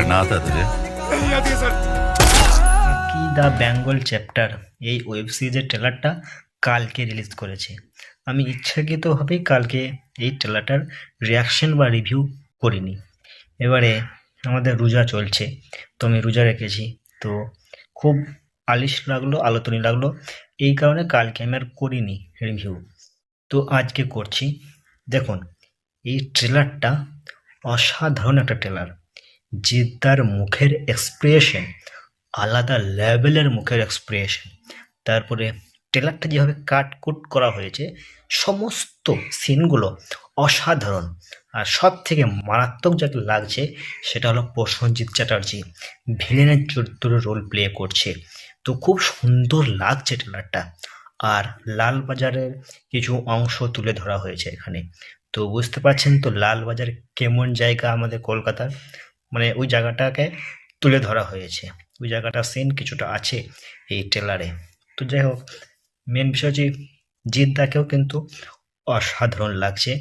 पहना था तुझे? नहीं आती है सर। কি দ্য বেঙ্গল চ্যাপ্টার এই ওয়েব সিরিজের ট্রেলারটা কালকে রিলিজ করেছে। আমি ইচ্ছাকৃতভাবেই কালকে এই ট্রেলারটার রিয়াকশন বা রিভিউ করিনি। এবারে আমাদের রোজা চলছে, তো আমি রোজা রেখেছি, তো খুব আলিশ লাগলো, আলোচনী লাগলো, এই কারণে কালকে আমি আর করিনি রিভিউ। তো আজকে করছি। দেখুন, এই ট্রেলারটা অসাধারণ একটা ট্রেলার। জিদ্দার মুখের এক্সপ্রেশন, আলাদা লেভেলের মুখের এক্সপ্রেশন, তারপরে ট্রেলারটা যেভাবে কাটকুট করা হয়েছে, সমস্ত সিনগুলো অসাধারণ। আর সব থেকে মারাত্মক যাকে লাগছে সেটা হলো প্রসেনজিৎ চ্যাটার্জি, ভিলেনের চরিত্র রোল প্লে করছে। তো খুব সুন্দর লাগছে ট্রেলারটা। আর লালবাজারের কিছু অংশ তুলে ধরা হয়েছে এখানে। তো বুঝতে পারছেন তো লালবাজার কেমন জায়গা আমাদের কলকাতার, মানে ওই জায়গাটাকে তুলে ধরা হয়েছে। ওই জায়গাটা সিন কিছুটা আছে এই ট্রেলারে। তো যাই হোক, মেন বিষয় হচ্ছে জিদ্দাকেও কিন্তু অসাধারণ লাগছে।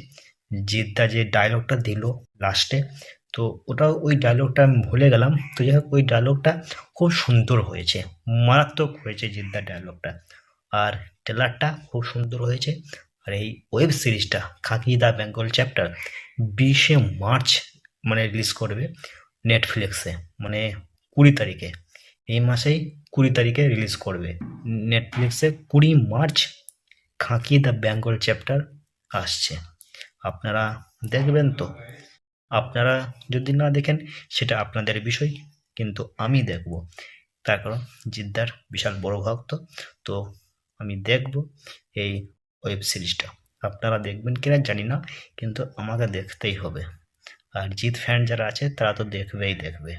জিদ্দা যে ডায়লগটা দিল লাস্টে, তো ওটাও ওই ডায়লগটা আমি ভুলে গেলাম। তো যাই হোক, ওই ডায়লগটা খুব সুন্দর হয়েছে, মারাত্মক হয়েছে জিদ্দার ডায়লগটা। আর ট্রেলারটা খুব সুন্দর হয়েছে। আর এই ওয়েব সিরিজটা খাকি দ্য বেঙ্গল চ্যাপ্টার 20শে মার্চ মানে রিলিজ করবে নেটফ্লিক্সে, মানে 20 তারিখে, এই মাসেই 20 তারিখে রিলিজ করবে নেটফ্লিক্সে। 20 March Khakee the Bengal chapter আসছে। আপনারা দেখবেন তো? আপনারা যদি না দেখেন সেটা আপনাদের বিষয়, কিন্তু আমি দেখব। তার কারণ জিদ্দার বিশাল বড় ভক্ত, তো আমি দেখব এই ওয়েব সিরিজটা। আপনারা দেখবেন কিনা জানি না, কিন্তু আমাকে দেখতেই হবে। আর জিৎ ফ্যান যারা আছে তারা তো দেখবেই দেখবে।